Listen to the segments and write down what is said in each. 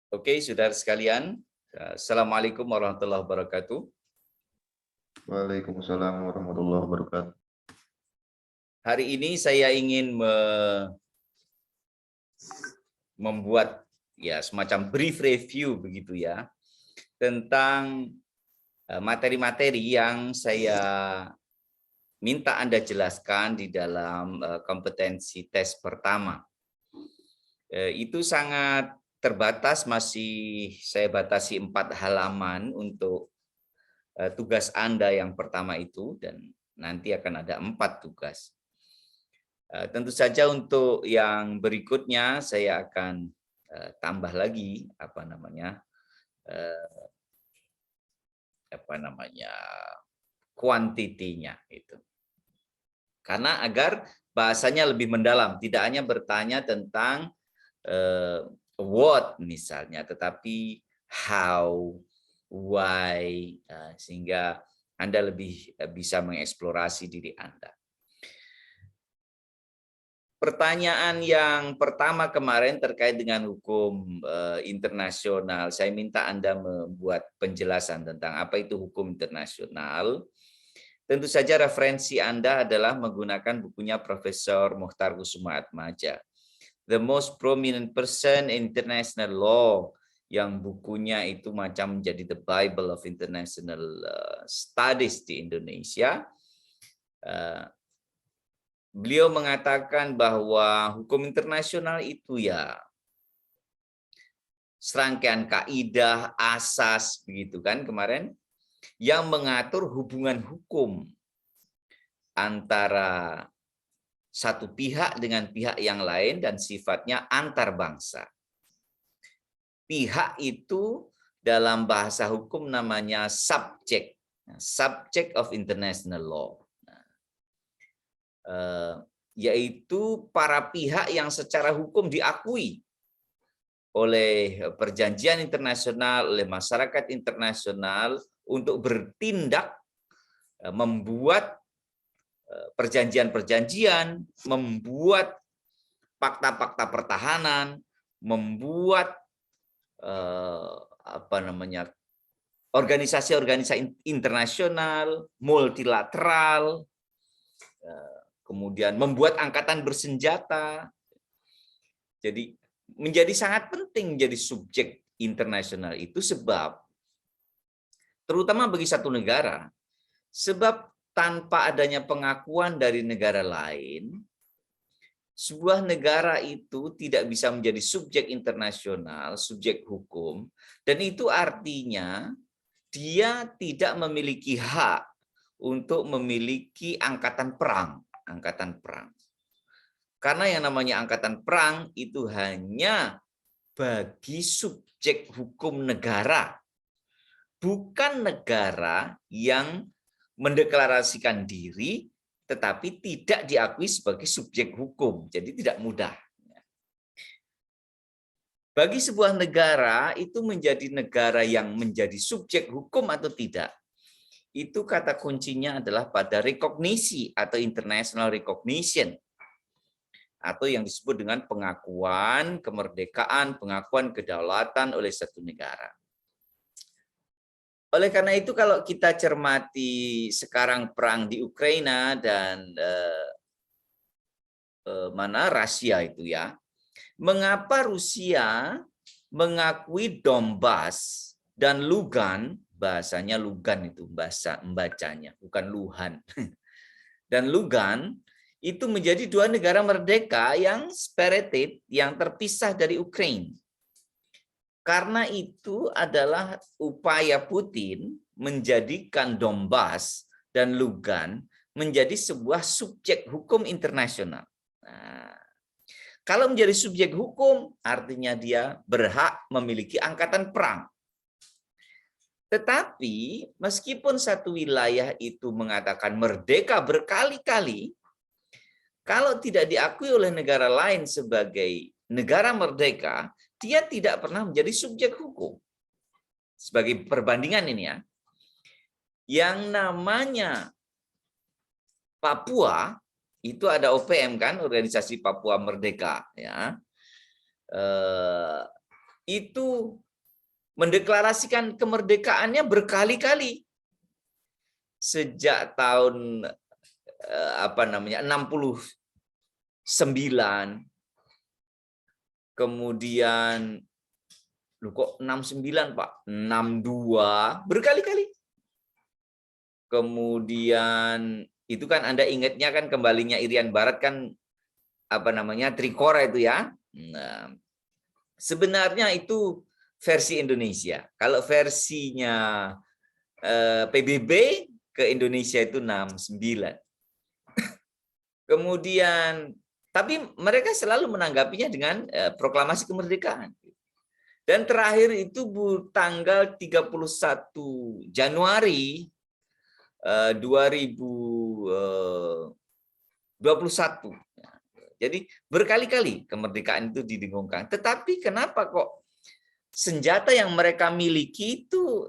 Oke, saudara sekalian, Assalamualaikum warahmatullahi wabarakatuh. Waalaikumsalam warahmatullahi wabarakatuh. Hari ini saya ingin membuat ya semacam brief review begitu ya tentang materi-materi yang saya minta Anda jelaskan di dalam kompetensi tes pertama. Itu sangat terbatas, masih saya batasi 4 halaman untuk tugas Anda yang pertama itu, dan nanti akan ada 4 tugas. Tentu saja untuk yang berikutnya saya akan tambah lagi kuantitinya itu. Karena agar bahasanya lebih mendalam, tidak hanya bertanya tentang what misalnya, tetapi how, why, sehingga Anda lebih bisa mengeksplorasi diri Anda. Pertanyaan yang pertama kemarin terkait dengan hukum internasional, saya minta Anda membuat penjelasan tentang apa itu hukum internasional. Tentu saja referensi Anda adalah menggunakan bukunya Profesor Mukhtar Kusumaatmadja, The Most Prominent Person in International Law, yang bukunya itu macam menjadi the Bible of International Studies di Indonesia. Beliau mengatakan bahwa hukum internasional itu ya serangkaian kaidah, asas begitu kan kemarin, yang mengatur hubungan hukum antara satu pihak dengan pihak yang lain dan sifatnya antar bangsa. Pihak itu dalam bahasa hukum namanya subject, subject of international law. Yaitu para pihak yang secara hukum diakui oleh perjanjian internasional, oleh masyarakat internasional untuk bertindak, membuat perjanjian-perjanjian, membuat fakta-fakta pertahanan, membuat organisasi-organisasi internasional, multilateral, kemudian membuat angkatan bersenjata. Jadi menjadi sangat penting menjadi subjek internasional itu, sebab terutama bagi satu negara, sebab tanpa adanya pengakuan dari negara lain, sebuah negara itu tidak bisa menjadi subjek internasional, subjek hukum, dan itu artinya dia tidak memiliki hak untuk memiliki angkatan perang. Karena yang namanya angkatan perang itu hanya bagi subjek hukum negara, bukan negara yang mendeklarasikan diri tetapi tidak diakui sebagai subjek hukum. Jadi tidak mudah. Bagi sebuah negara itu menjadi negara yang menjadi subjek hukum atau tidak, itu kata kuncinya adalah pada rekognisi atau international recognition, atau yang disebut dengan pengakuan kemerdekaan, pengakuan kedaulatan oleh satu negara. Oleh karena itu kalau kita cermati sekarang perang di Ukraina dan Rusia itu ya, mengapa Rusia mengakui Donbas dan Lugan, bahasanya Lugan itu bahasa membacanya, bukan Luhan. Dan Lugan itu menjadi 2 negara merdeka yang separated, yang terpisah dari Ukraina. Karena itu adalah upaya Putin menjadikan Donbas dan Lugan menjadi sebuah subjek hukum internasional. Nah, kalau menjadi subjek hukum, artinya dia berhak memiliki angkatan perang. Tetapi meskipun satu wilayah itu mengatakan merdeka berkali-kali, kalau tidak diakui oleh negara lain sebagai negara merdeka, dia tidak pernah menjadi subjek hukum. Sebagai perbandingan ini ya, yang namanya Papua, itu ada OPM kan, Organisasi Papua Merdeka ya. itu mendeklarasikan kemerdekaannya berkali-kali sejak tahun 69, kemudian kok 69 Pak, 62 berkali-kali. Kemudian itu kan Anda ingatnya kan kembalinya Irian Barat kan Trikora itu ya. Nah, sebenarnya itu versi Indonesia. Kalau versinya PBB ke Indonesia itu 69. Kemudian tapi mereka selalu menanggapinya dengan proklamasi kemerdekaan. Dan terakhir itu tanggal 31 Januari 2021. Jadi berkali-kali kemerdekaan itu didengungkan. Tetapi kenapa kok senjata yang mereka miliki itu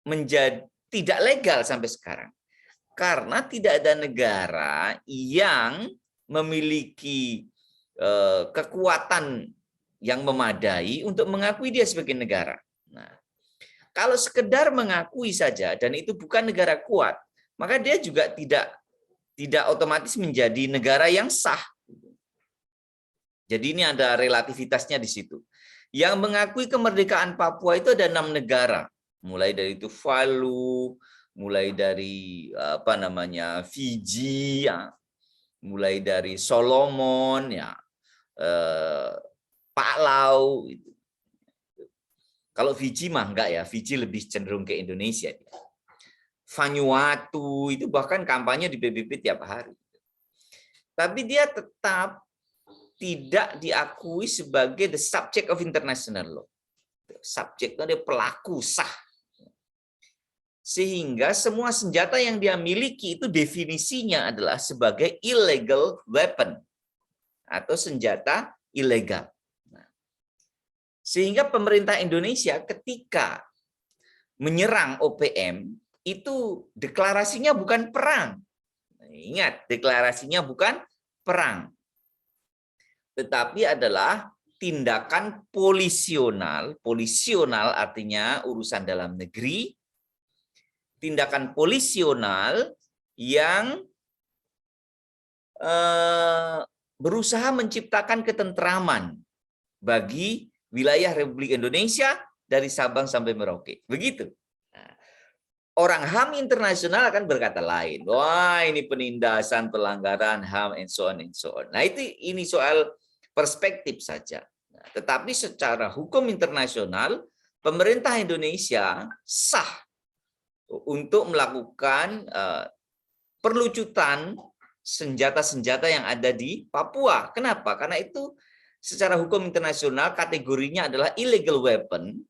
menjadi tidak legal sampai sekarang? Karena tidak ada negara yang memiliki kekuatan yang memadai untuk mengakui dia sebagai negara. Nah, kalau sekedar mengakui saja dan itu bukan negara kuat, maka dia juga tidak otomatis menjadi negara yang sah. Jadi ini ada relativitasnya di situ. Yang mengakui kemerdekaan Papua itu ada 6 negara, mulai dari Tuvalu, mulai dari Fiji, ya, mulai dari Solomon, ya, Palau. Kalau Fiji mah enggak ya, Fiji lebih cenderung ke Indonesia. Vanuatu itu bahkan kampanye di PBB tiap hari. Tapi dia tetap tidak diakui sebagai the subject of international law. Subjek itu dia pelaku sah. Sehingga semua senjata yang dia miliki itu definisinya adalah sebagai illegal weapon atau senjata ilegal. Sehingga pemerintah Indonesia ketika menyerang OPM itu deklarasinya bukan perang. Ingat, deklarasinya bukan perang. Tetapi adalah tindakan polisional. Polisional artinya urusan dalam negeri. Tindakan polisional yang berusaha menciptakan ketentraman bagi wilayah Republik Indonesia dari Sabang sampai Merauke. Begitu. Orang HAM internasional akan berkata lain. Wah, ini penindasan, pelanggaran HAM, and so on, and so on. Nah, ini soal perspektif saja. Nah, tetapi secara hukum internasional, pemerintah Indonesia sah untuk melakukan perlucutan senjata-senjata yang ada di Papua. Kenapa? Karena itu secara hukum internasional kategorinya adalah illegal weapon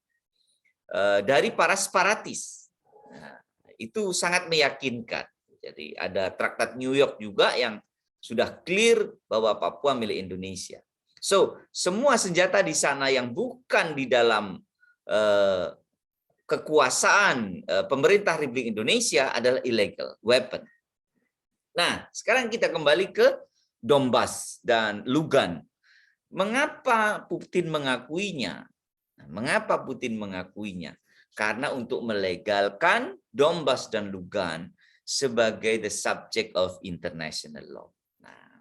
dari para separatis. Nah, itu sangat meyakinkan. Jadi ada Traktat New York juga yang sudah clear bahwa Papua milik Indonesia. So, semua senjata di sana yang bukan di dalam kekuasaan pemerintah Republik Indonesia adalah illegal weapon. Nah, sekarang kita kembali ke Donbas dan Lugan. Mengapa Putin mengakuinya? Mengapa Putin mengakuinya? Karena untuk melegalkan Donbas dan Lugan sebagai the subject of international law. Nah,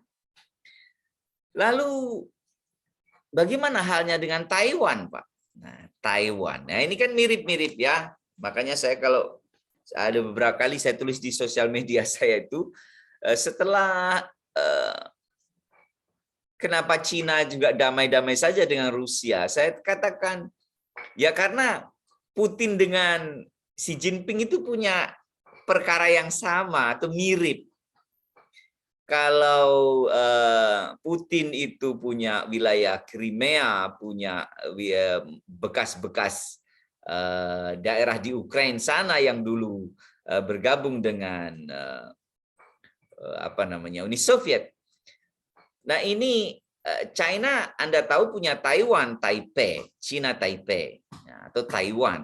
lalu bagaimana halnya dengan Taiwan, Pak? Nah, Taiwan. Nah, ini kan mirip-mirip ya. Makanya saya kalau ada beberapa kali saya tulis di sosial media saya itu setelah kenapa Cina juga damai-damai saja dengan Rusia, saya katakan ya karena Putin dengan Xi Jinping itu punya perkara yang sama atau mirip. Kalau Putin itu punya wilayah Crimea, punya bekas-bekas daerah di Ukraina sana yang dulu bergabung dengan Uni Soviet. Nah, ini China Anda tahu punya Taiwan, Taipei, Cina Taipei, atau Taiwan.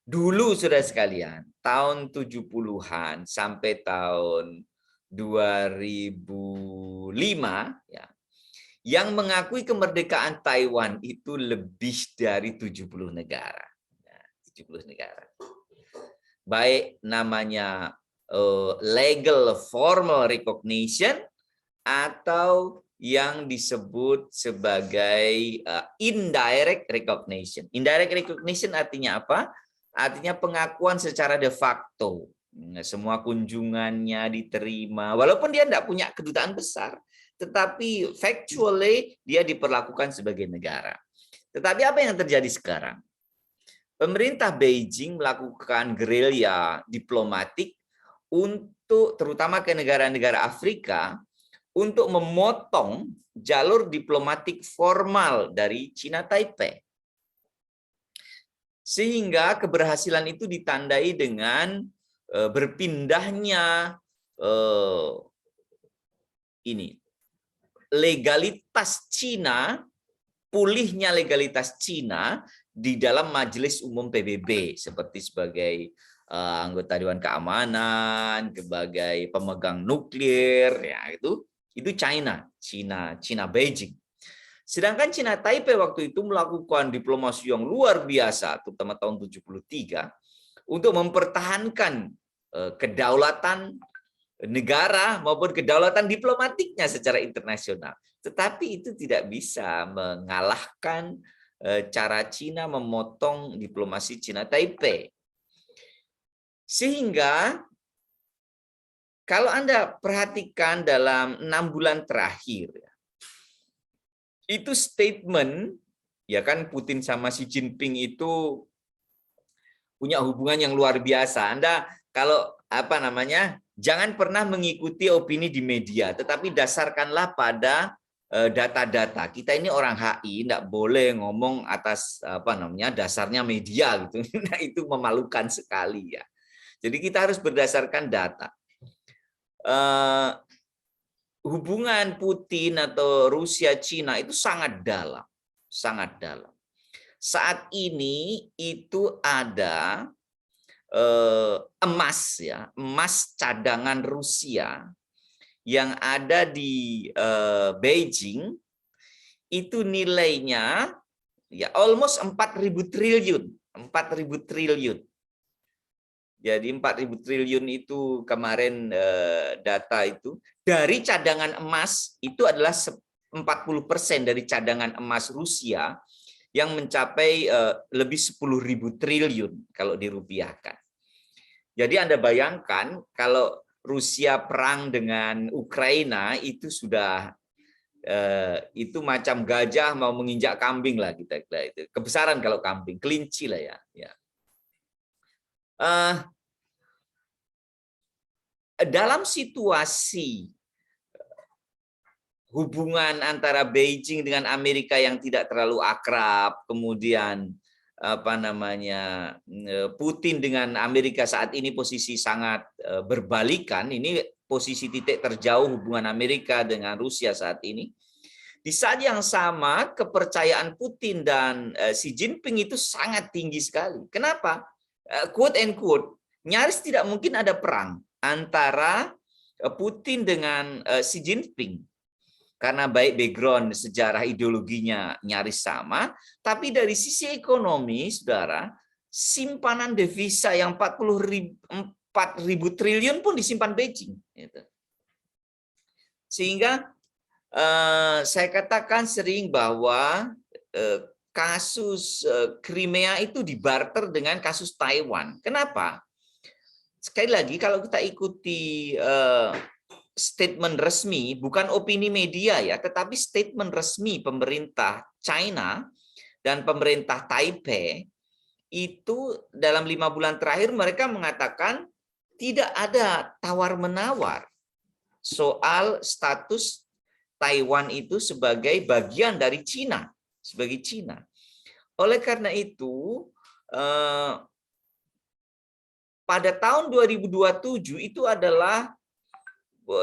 Dulu saudara sekalian, tahun 70-an sampai tahun 2005 ya. Yang mengakui kemerdekaan Taiwan itu lebih dari 70 negara. 70 negara. Baik namanya legal formal recognition atau yang disebut sebagai indirect recognition. Indirect recognition artinya apa? Artinya pengakuan secara de facto. Semua kunjungannya diterima, walaupun dia tidak punya kedutaan besar, tetapi factually dia diperlakukan sebagai negara. Tetapi apa yang terjadi sekarang? Pemerintah Beijing melakukan gerilya diplomatik untuk terutama ke negara-negara Afrika untuk memotong jalur diplomatik formal dari Cina Taipei. Sehingga keberhasilan itu ditandai dengan berpindahnya legalitas Cina, pulihnya legalitas Cina di dalam Majelis Umum PBB seperti sebagai anggota Dewan Keamanan, sebagai pemegang nuklir, ya itu Cina Beijing. Sedangkan Cina Taipei waktu itu melakukan diplomasi yang luar biasa, terutama tahun 73, untuk mempertahankan kedaulatan negara maupun kedaulatan diplomatiknya secara internasional. Tetapi itu tidak bisa mengalahkan cara Cina memotong diplomasi Cina Taipei. Sehingga kalau Anda perhatikan dalam 6 bulan terakhir, itu statement, ya kan Putin sama Xi Jinping itu punya hubungan yang luar biasa. Anda kalau jangan pernah mengikuti opini di media, tetapi dasarkanlah pada data-data. Kita ini orang HI, tidak boleh ngomong atas dasarnya media gitu. Nah, itu memalukan sekali ya. Jadi kita harus berdasarkan data. Hubungan Putin atau Rusia Cina itu sangat dalam, sangat dalam. Saat ini itu ada emas cadangan Rusia yang ada di Beijing itu nilainya ya almost 4.000 triliun, 4.000 triliun. Jadi 4.000 triliun itu kemarin data itu dari cadangan emas itu adalah 40% dari cadangan emas Rusia yang mencapai lebih 10.000 triliun kalau dirupiahkan. Jadi Anda bayangkan kalau Rusia perang dengan Ukraina itu sudah itu macam gajah mau menginjak kambing lah kita itu. Kebesaran kalau kambing, kelinci lah ya. Dalam situasi hubungan antara Beijing dengan Amerika yang tidak terlalu akrab, kemudian Putin dengan Amerika saat ini posisi sangat berbalikan, ini posisi titik terjauh hubungan Amerika dengan Rusia saat ini. Di saat yang sama kepercayaan Putin dan Xi Jinping itu sangat tinggi sekali. Kenapa? Quote and quote, nyaris tidak mungkin ada perang antara Putin dengan Xi Jinping. Karena baik background sejarah ideologinya nyaris sama, tapi dari sisi ekonomi, saudara, simpanan devisa yang 4.000 triliun pun disimpan Beijing. Sehingga saya katakan sering bahwa kasus Crimea itu dibarter dengan kasus Taiwan. Kenapa? Sekali lagi, kalau kita ikuti statement resmi, bukan opini media ya, tetapi statement resmi pemerintah China dan pemerintah Taipei, itu dalam 5 bulan terakhir mereka mengatakan tidak ada tawar-menawar soal status Taiwan itu sebagai bagian dari Cina, sebagai Cina. Oleh karena itu, pada tahun 2027 itu adalah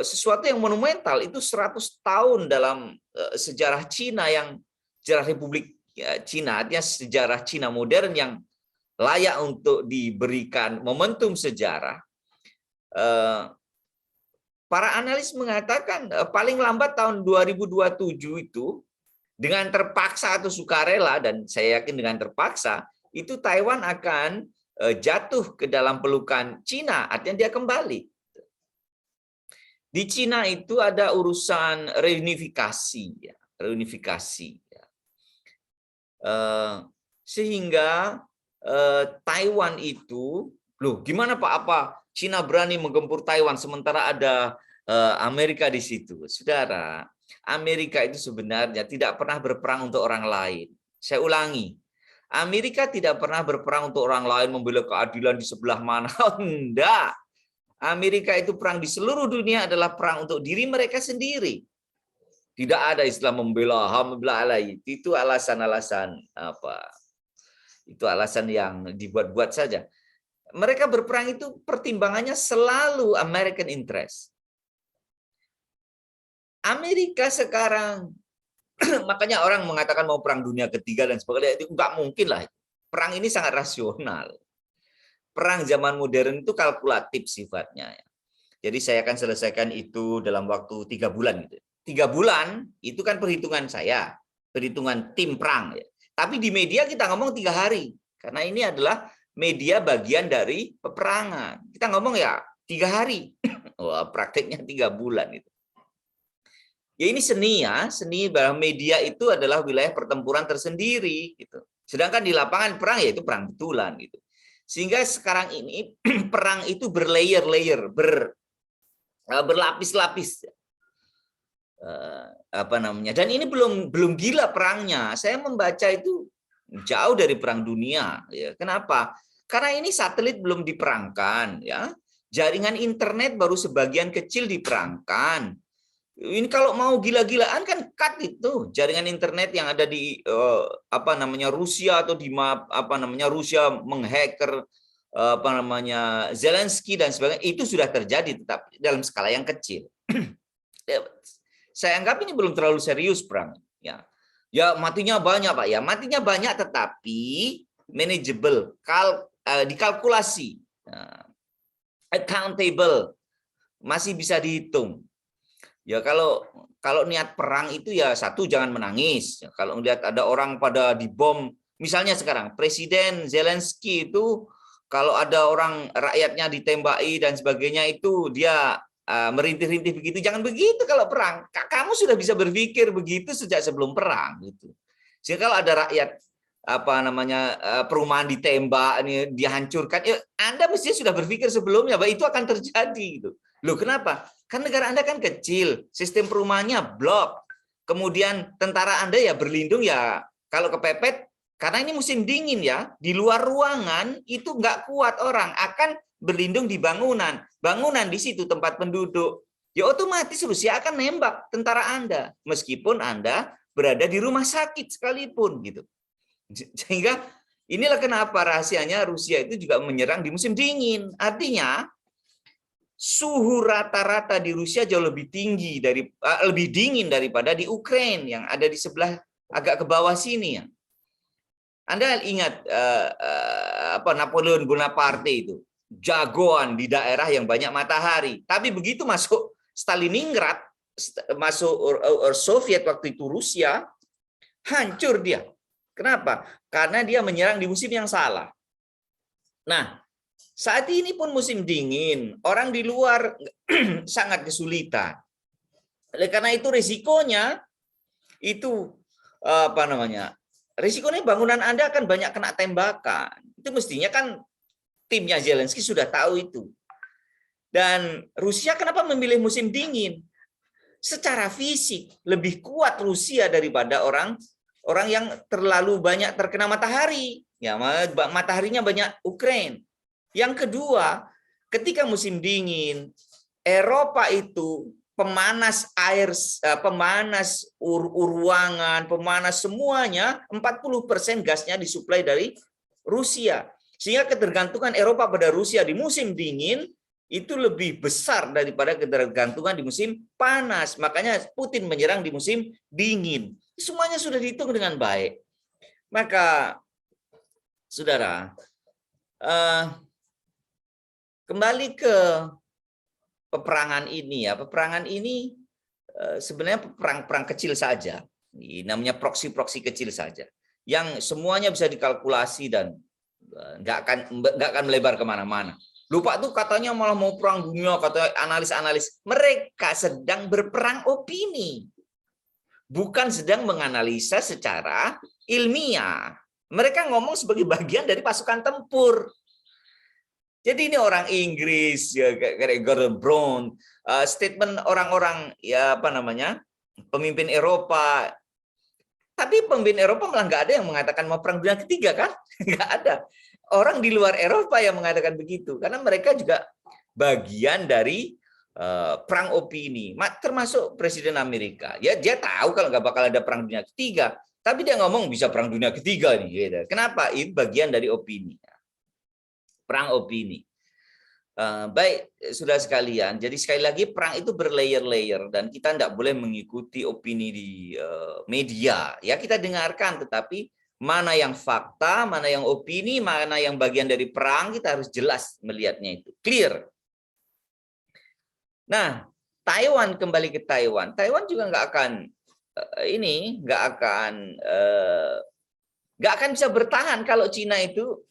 sesuatu yang monumental, itu 100 tahun dalam sejarah Cina, yang sejarah Republik Cina, artinya sejarah Cina modern yang layak untuk diberikan momentum sejarah. para analis mengatakan paling lambat tahun 2027 itu dengan terpaksa atau sukarela, dan saya yakin dengan terpaksa, itu Taiwan akan jatuh ke dalam pelukan Cina, artinya dia kembali. Di Cina itu ada urusan reunifikasi, ya, reunifikasi. Ya. Sehingga Taiwan itu, loh gimana Pak, apa Cina berani menggempur Taiwan sementara ada Amerika di situ? Saudara, Amerika itu sebenarnya tidak pernah berperang untuk orang lain. Saya ulangi, Amerika tidak pernah berperang untuk orang lain, membela keadilan di sebelah mana. Enggak. Amerika itu perang di seluruh dunia adalah perang untuk diri mereka sendiri. Tidak ada istilah membela HAM, membela lain. Itu alasan-alasan apa? Itu alasan yang dibuat-buat saja. Mereka berperang itu pertimbangannya selalu American interest. Amerika sekarang, makanya orang mengatakan mau perang dunia ketiga dan sebagainya, itu nggak mungkin lah. Perang ini sangat rasional. Perang zaman modern itu kalkulatif sifatnya. Jadi saya akan selesaikan itu dalam waktu 3 bulan. Gitu. 3 bulan itu kan perhitungan saya, perhitungan tim perang. Ya. Tapi di media kita ngomong 3 hari. Karena ini adalah media bagian dari peperangan. Kita ngomong ya 3 hari. Wah, prakteknya 3 bulan. Gitu. Ya ini seni ya, seni bahwa media itu adalah wilayah pertempuran tersendiri. Gitu. Sedangkan di lapangan perang ya itu perang betulan. Gitu. Sehingga sekarang ini perang itu berlayer-layer, berlapis-lapis, apa namanya? Dan ini belum gila perangnya. Saya membaca itu jauh dari perang dunia. Ya. Kenapa? Karena ini satelit belum diperangkan, ya. Jaringan internet baru sebagian kecil diperangkan. Ini kalau mau gila-gilaan kan cut itu jaringan internet yang ada di apa namanya Rusia atau di apa namanya Rusia menghacker apa namanya Zelensky dan sebagainya, itu sudah terjadi tetap dalam skala yang kecil. Saya anggap ini belum terlalu serius perang, ya. Ya matinya banyak Pak, ya matinya banyak tetapi manageable, dikalkulasi, accountable, masih bisa dihitung. Ya kalau niat perang itu ya satu jangan menangis. Kalau melihat ada orang pada dibom, misalnya sekarang Presiden Zelensky itu kalau ada orang rakyatnya ditembaki dan sebagainya itu dia merintih-rintih begitu, jangan begitu kalau perang. Kamu sudah bisa berpikir begitu sejak sebelum perang gitu. Sehingga kalau ada rakyat apa namanya perumahan ditembak, ini dihancurkan, ya Anda mestinya sudah berpikir sebelumnya bahwa itu akan terjadi gitu. Loh kenapa? Kan negara Anda kan kecil, sistem perumahannya blok. Kemudian tentara Anda ya berlindung ya kalau kepepet, karena ini musim dingin ya, di luar ruangan itu nggak kuat orang, akan berlindung di bangunan. Bangunan di situ tempat penduduk. Ya otomatis Rusia akan nembak tentara Anda, meskipun Anda berada di rumah sakit sekalipun gitu. Sehingga inilah kenapa rahasianya Rusia itu juga menyerang di musim dingin. Artinya suhu rata-rata di Rusia jauh lebih tinggi lebih dingin daripada di Ukraina yang ada di sebelah agak ke bawah sini ya. Anda ingat apa Napoleon Bonaparte itu jagoan di daerah yang banyak matahari, tapi begitu masuk Stalingrad, masuk Soviet waktu itu Rusia, hancur dia. Kenapa? Karena dia menyerang di musim yang salah. Nah, saat ini pun musim dingin, orang di luar sangat kesulitan. Oleh karena itu risikonya itu apa namanya? Risikonya bangunan Anda akan banyak kena tembakan. Itu mestinya kan timnya Zelensky sudah tahu itu. Dan Rusia kenapa memilih musim dingin? Secara fisik lebih kuat Rusia daripada orang yang terlalu banyak terkena matahari. Ya, mataharinya banyak Ukraina. Yang kedua, ketika musim dingin, Eropa itu pemanas air, pemanas ruangan, pemanas semuanya, 40% gasnya disuplai dari Rusia. Sehingga ketergantungan Eropa pada Rusia di musim dingin itu lebih besar daripada ketergantungan di musim panas. Makanya Putin menyerang di musim dingin. Semuanya sudah dihitung dengan baik. Maka, saudara, kembali ke peperangan ini ya, peperangan ini sebenarnya perang-perang kecil saja. Ini namanya proksi-proksi kecil saja. Yang semuanya bisa dikalkulasi dan nggak akan melebar kemana-mana. Lupa tuh katanya malah mau perang dunia, kata analis-analis. Mereka sedang berperang opini, bukan sedang menganalisa secara ilmiah. Mereka ngomong sebagai bagian dari pasukan tempur. Jadi ini orang Inggris, ya, kayak Gordon Brown, statement orang-orang ya apa namanya pemimpin Eropa. Tapi pemimpin Eropa malah nggak ada yang mengatakan mau perang dunia ketiga kan? Nggak ada. Orang di luar Eropa yang mengatakan begitu, karena mereka juga bagian dari perang opini, termasuk Presiden Amerika. Ya dia tahu kalau nggak bakal ada perang dunia ketiga, tapi dia ngomong bisa perang dunia ketiga nih. Gitu. Kenapa? Ini bagian dari opini, perang opini. Baik, sudah sekalian. Jadi sekali lagi perang itu berlayer-layer dan kita tidak boleh mengikuti opini di media. Ya kita dengarkan, tetapi mana yang fakta, mana yang opini, mana yang bagian dari perang, kita harus jelas melihatnya itu. Clear. Nah, Taiwan, kembali ke Taiwan. Taiwan juga nggak akan bisa bertahan kalau Cina itu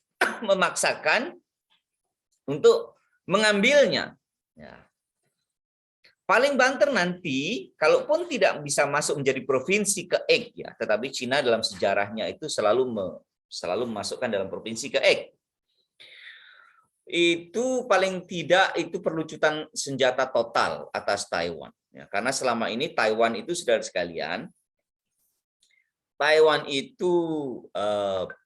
memaksakan untuk mengambilnya. Ya. Paling banter nanti, kalaupun tidak bisa masuk menjadi provinsi ke-Ek, ya, tetapi Cina dalam sejarahnya itu selalu memasukkan dalam provinsi ke-Ek. Itu paling tidak itu perlucutan senjata total atas Taiwan. Ya, karena selama ini Taiwan itu, saudara sekalian, Taiwan itu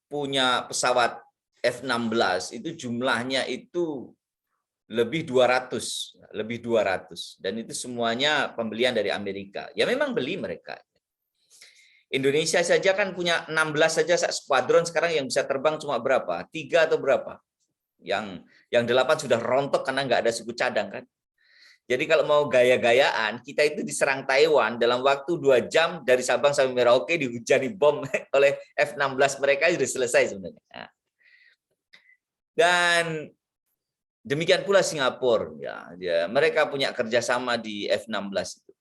punya pesawat F-16, itu jumlahnya itu lebih 200 dan itu semuanya pembelian dari Amerika. Ya memang beli mereka. Indonesia saja kan punya 16 saja skuadron sekarang yang bisa terbang cuma berapa? 3 atau berapa? Yang 8 sudah rontok karena nggak ada suku cadang kan. Jadi kalau mau gaya-gayaan, kita itu diserang Taiwan dalam waktu 2 jam dari Sabang sampai Merauke dihujani bom oleh F-16 mereka sudah selesai sebenarnya. Dan demikian pula Singapura, ya, mereka punya kerjasama di F-16 itu.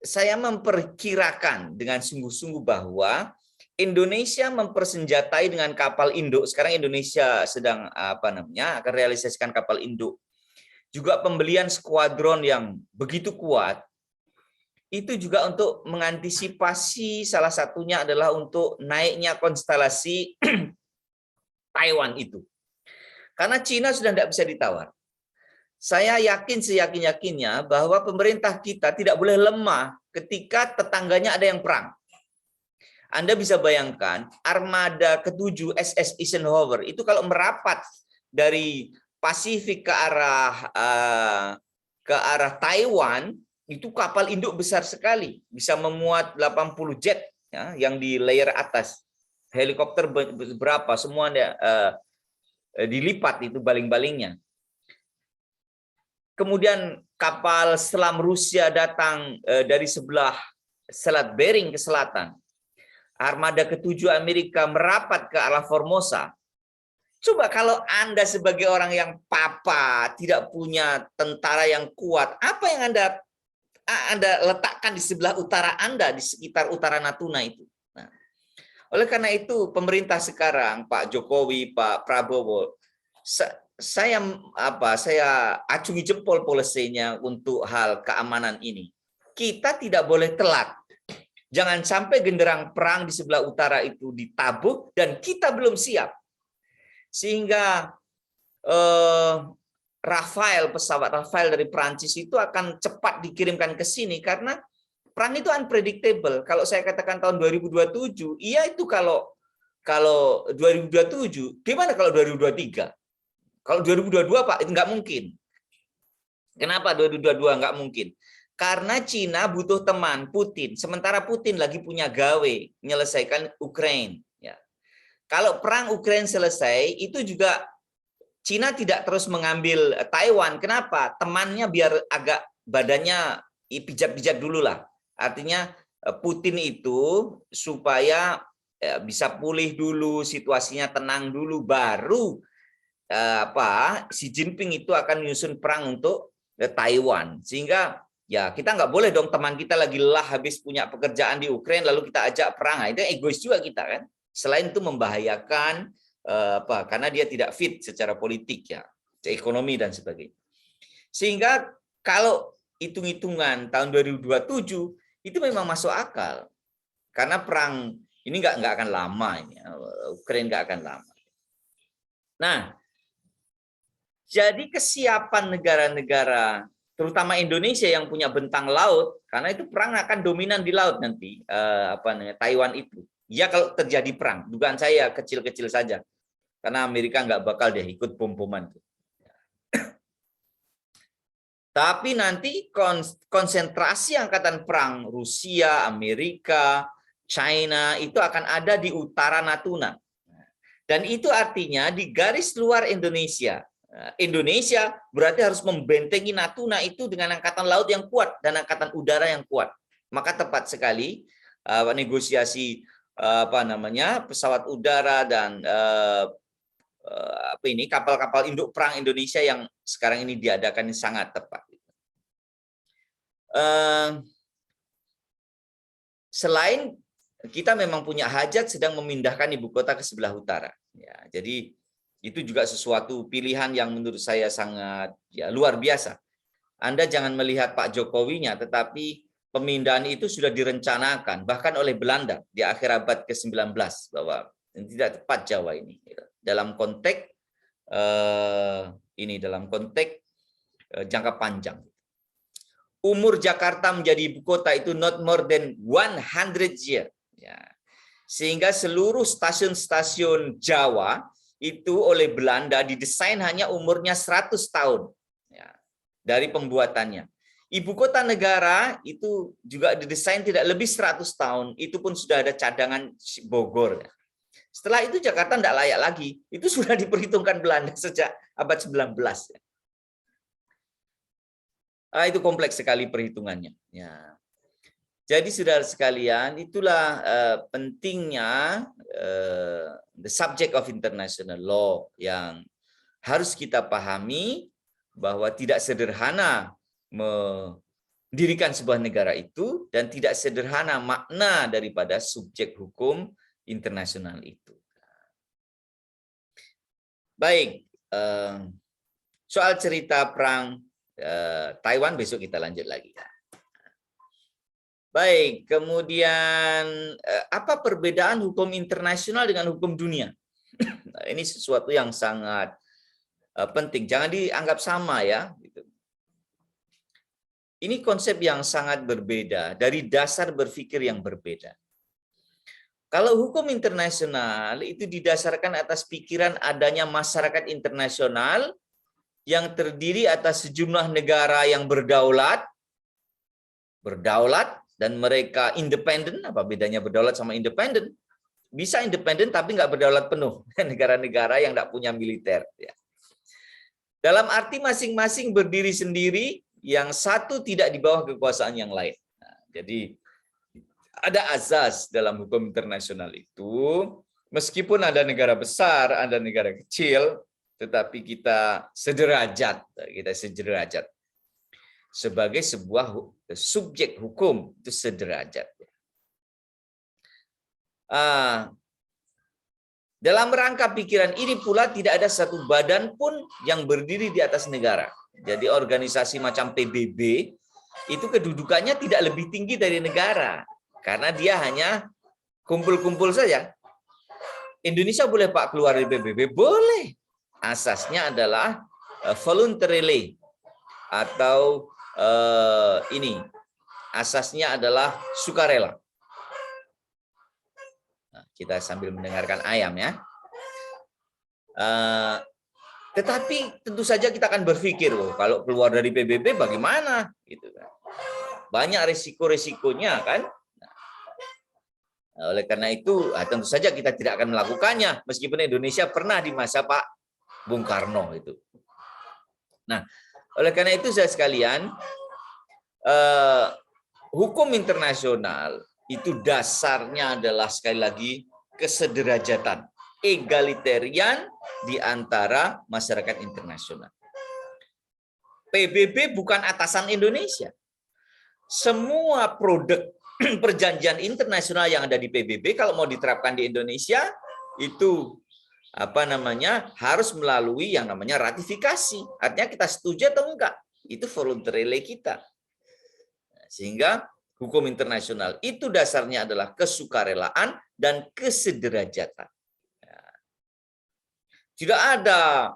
Saya memperkirakan dengan sungguh-sungguh bahwa Indonesia mempersenjatai dengan kapal induk. Sekarang Indonesia sedang akan realisasikan kapal induk. Juga pembelian skuadron yang begitu kuat. Itu juga untuk mengantisipasi, salah satunya adalah untuk naiknya konstelasi Taiwan itu. Karena Cina sudah tidak bisa ditawar. Saya yakin seyakin-yakinnya bahwa pemerintah kita tidak boleh lemah ketika tetangganya ada yang perang. Anda bisa bayangkan armada ke-7 SS Eisenhower itu kalau merapat dari Pasifik ke arah Taiwan, itu kapal induk besar sekali, bisa memuat 80 jet ya, yang di layer atas. Helikopter berapa, semuanya dilipat itu baling-balingnya. Kemudian kapal selam Rusia datang dari sebelah Selat Bering ke selatan. Armada ke-7 Amerika merapat ke arah Formosa. Coba kalau Anda sebagai orang yang papa, tidak punya tentara yang kuat, apa yang Anda letakkan di sebelah utara Anda, di sekitar utara Natuna itu. Nah, oleh karena itu pemerintah sekarang, Pak Jokowi, Pak Prabowo, saya acungi jempol polisinya untuk hal keamanan ini. Kita tidak boleh telat. Jangan sampai genderang perang di sebelah utara itu ditabuk dan kita belum siap. Sehingga pesawat Rafael dari Prancis itu akan cepat dikirimkan ke sini karena perang itu unpredictable. Kalau saya katakan tahun 2027, iya itu kalau 2027, gimana kalau 2023? Kalau 2022 Pak, itu nggak mungkin. Kenapa 2022 nggak mungkin? Karena Cina butuh teman Putin, sementara Putin lagi punya gawe menyelesaikan Ukraina. Ya. Kalau perang Ukraina selesai, itu juga Cina tidak terus mengambil Taiwan. Kenapa? Temannya biar agak badannya pijat-pijat dulu lah. Artinya Putin itu supaya bisa pulih dulu, situasinya tenang dulu, baru Xi Jinping itu akan menyusun perang untuk Taiwan. Sehingga ya kita nggak boleh dong teman kita lagi lelah habis punya pekerjaan di Ukraina lalu kita ajak perang. Nah, itu egois juga kita kan. Selain itu membahayakan karena dia tidak fit secara politik ya, ekonomi dan sebagainya. Sehingga kalau hitung-hitungan tahun 2027 itu memang masuk akal. Karena perang ini nggak akan lama ini. Ukraina nggak akan lama. Nah, jadi kesiapan negara-negara, terutama Indonesia yang punya bentang laut, karena itu perang akan dominan di laut nanti, Taiwan itu. Ya kalau terjadi perang, dugaan saya kecil-kecil saja, karena Amerika nggak bakal dia ikut bom-boman. Tapi nanti konsentrasi angkatan perang Rusia, Amerika, China itu akan ada di utara Natuna. Dan itu artinya di garis luar Indonesia. Indonesia berarti harus membentengi Natuna itu dengan angkatan laut yang kuat dan angkatan udara yang kuat. Maka tepat sekali negosiasi pesawat udara dan kapal-kapal induk perang Indonesia yang sekarang ini diadakan ini sangat tepat. Selain kita memang punya hajat sedang memindahkan ibu kota ke sebelah utara. Ya, jadi itu juga sesuatu pilihan yang menurut saya sangat luar biasa. Anda jangan melihat Pak Jokowinya, tetapi pemindahan itu sudah direncanakan bahkan oleh Belanda di akhir abad ke-19 bahwa tidak tepat Jawa ini dalam konteks jangka panjang. Umur Jakarta menjadi ibu kota itu not more than 100 years. Ya. Sehingga seluruh stasiun-stasiun Jawa itu oleh Belanda didesain hanya umurnya 100 tahun ya, dari pembuatannya. Ibu kota negara itu juga didesain tidak lebih 100 tahun, itu pun sudah ada cadangan Bogor. Setelah itu Jakarta tidak layak lagi, itu sudah diperhitungkan Belanda sejak abad 19. Itu kompleks sekali perhitungannya. Ya. Jadi saudara sekalian, itulah pentingnya the subject of international law yang harus kita pahami bahwa tidak sederhana mendirikan sebuah negara itu dan tidak sederhana makna daripada subjek hukum internasional itu. Baik, soal cerita perang Taiwan besok kita lanjut lagi. Baik, kemudian apa perbedaan hukum internasional dengan hukum dunia? Nah, ini sesuatu yang sangat penting, jangan dianggap sama ya. Ini konsep yang sangat berbeda, dari dasar berpikir yang berbeda. Kalau hukum internasional itu didasarkan atas pikiran adanya masyarakat internasional yang terdiri atas sejumlah negara yang berdaulat, dan mereka independen. Apa bedanya berdaulat sama independen? Bisa independen tapi nggak berdaulat penuh. Negara-negara yang nggak punya militer. Ya. Dalam arti masing-masing berdiri sendiri, yang satu tidak di bawah kekuasaan yang lain. Nah, jadi ada azas dalam hukum internasional itu, meskipun ada negara besar, ada negara kecil, tetapi kita sederajat. Sebagai sebuah subjek hukum itu sederajat. Dalam rangka pikiran ini pula tidak ada satu badan pun yang berdiri di atas negara. Jadi organisasi macam PBB itu kedudukannya tidak lebih tinggi dari negara karena dia hanya kumpul-kumpul saja. Indonesia boleh Pak keluar dari PBB? Boleh. Asasnya adalah voluntarily atau asasnya adalah sukarela. Nah, kita sambil mendengarkan ayam ya. Tetapi tentu saja kita akan berpikir, kalau keluar dari PBB bagaimana? Gitu kan. Banyak risiko-risikonya kan. Nah, oleh karena itu tentu saja kita tidak akan melakukannya, meskipun Indonesia pernah di masa Pak Bung Karno itu. Nah, oleh karena itu saya sekalian, hukum internasional itu dasarnya adalah sekali lagi kesederajatan, egalitarian di antara masyarakat internasional. PBB bukan atasan Indonesia. Semua produk perjanjian internasional yang ada di PBB kalau mau diterapkan di Indonesia itu harus melalui yang namanya ratifikasi. Artinya kita setuju atau enggak, itu voluntarily kita. Sehingga hukum internasional itu dasarnya adalah kesukarelaan dan kesederajatan. Tidak ada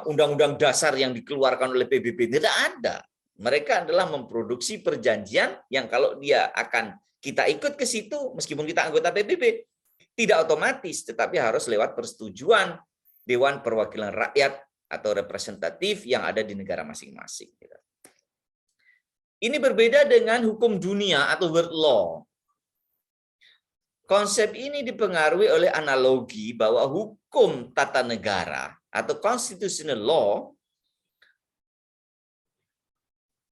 undang-undang dasar yang dikeluarkan oleh PBB, tidak ada. Mereka adalah memproduksi perjanjian yang kalau dia akan kita ikut ke situ, meskipun kita anggota PBB, tidak otomatis, tetapi harus lewat persetujuan Dewan Perwakilan Rakyat atau representatif yang ada di negara masing-masing. Ini berbeda dengan hukum dunia atau world law. Konsep ini dipengaruhi oleh analogi bahwa hukum tata negara atau constitutional law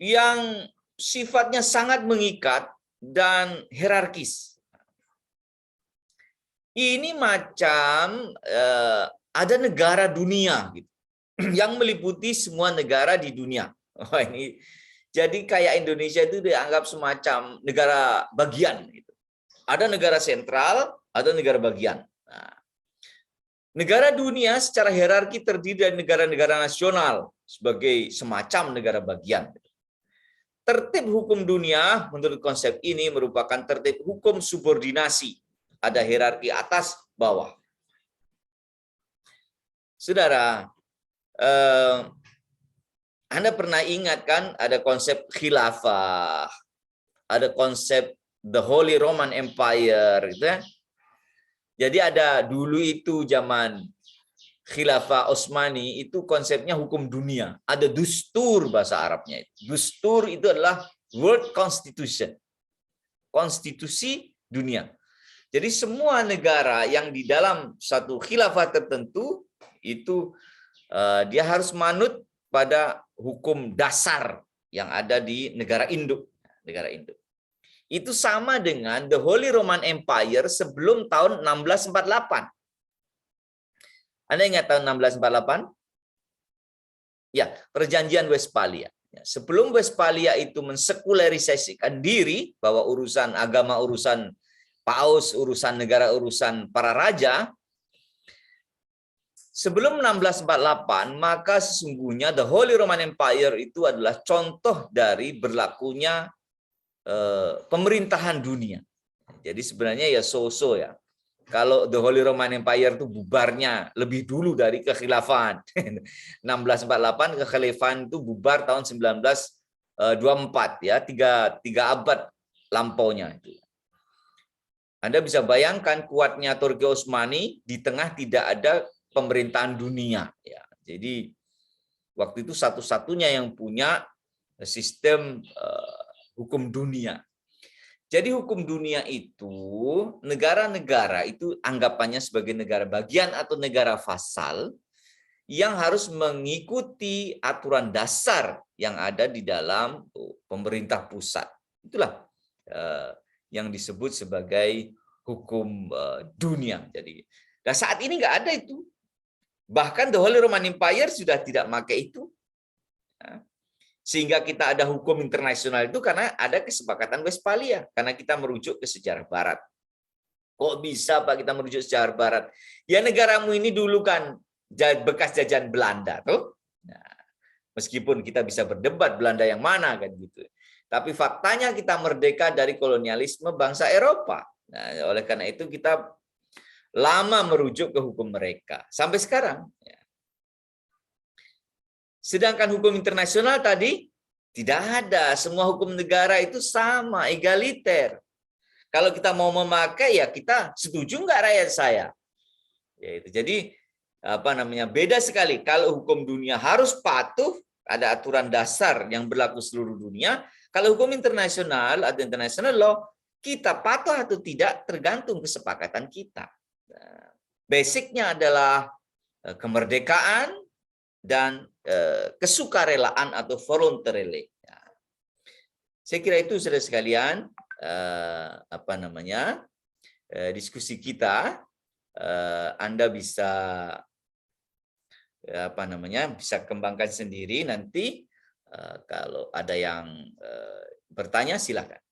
yang sifatnya sangat mengikat dan hierarkis. Ini macam ada negara dunia gitu, yang meliputi semua negara di dunia. Ini jadi kayak Indonesia itu dianggap semacam negara bagian. Gitu. Ada negara sentral, ada negara bagian. Nah, negara dunia secara hierarki terdiri dari negara-negara nasional sebagai semacam negara bagian. Tertib hukum dunia menurut konsep ini merupakan tertib hukum subordinasi. Ada hierarki atas bawah. Saudara, Anda pernah ingat kan ada konsep khilafah, ada konsep the Holy Roman Empire, gitu ya. Jadi ada dulu itu zaman Khilafah Utsmani itu konsepnya hukum dunia. Ada dustur bahasa Arabnya. Dustur itu adalah World Constitution. Konstitusi dunia. Jadi semua negara yang di dalam satu khilafah tertentu itu dia harus manut pada hukum dasar yang ada di negara induk. Negara induk. Itu sama dengan the Holy Roman Empire sebelum tahun 1648. Anda ingat tahun 1648? Ya, perjanjian Westphalia. Sebelum Westphalia itu mensekularisasikan diri bahwa urusan agama, urusan paus, urusan negara, urusan para raja, sebelum 1648, maka sesungguhnya the Holy Roman Empire itu adalah contoh dari berlakunya pemerintahan dunia. Jadi sebenarnya ya so-so ya. Kalau the Holy Roman Empire itu bubarnya lebih dulu dari kekhilafahan. 1648 kekhilafahan itu bubar tahun 1924 ya, tiga abad lampaunya itu. Anda bisa bayangkan kuatnya Turki Utsmani di tengah tidak ada pemerintahan dunia ya. Jadi waktu itu satu-satunya yang punya sistem hukum dunia. Jadi hukum dunia itu, negara-negara itu anggapannya sebagai negara bagian atau negara vasal yang harus mengikuti aturan dasar yang ada di dalam pemerintah pusat. Itulah yang disebut sebagai hukum dunia. Jadi, nah saat ini nggak ada itu. Bahkan the Holy Roman Empire sudah tidak pakai itu. Sehingga kita ada hukum internasional itu karena ada kesepakatan Westphalia. Karena kita merujuk ke sejarah Barat. Kok bisa Pak kita merujuk sejarah Barat? Ya negaramu ini dulu kan bekas jajahan Belanda. Tuh. Nah, meskipun kita bisa berdebat Belanda yang mana kan gitu. Tapi faktanya kita merdeka dari kolonialisme bangsa Eropa. Nah, oleh karena itu kita lama merujuk ke hukum mereka. Sampai sekarang. Sedangkan hukum internasional tadi tidak ada. Semua hukum negara itu sama, egaliter. Kalau kita mau memakai ya kita setuju nggak rakyat saya? Ya itu. Jadi beda sekali. Kalau hukum dunia harus patuh, ada aturan dasar yang berlaku seluruh dunia. Kalau hukum internasional atau international law, kita patuh atau tidak tergantung kesepakatan kita. Nah, basicnya adalah kemerdekaan dan kesukarelaan atau voluntarily. Saya kira itu saudara sekalian diskusi kita, Anda bisa bisa kembangkan sendiri nanti. Kalau ada yang bertanya silakan.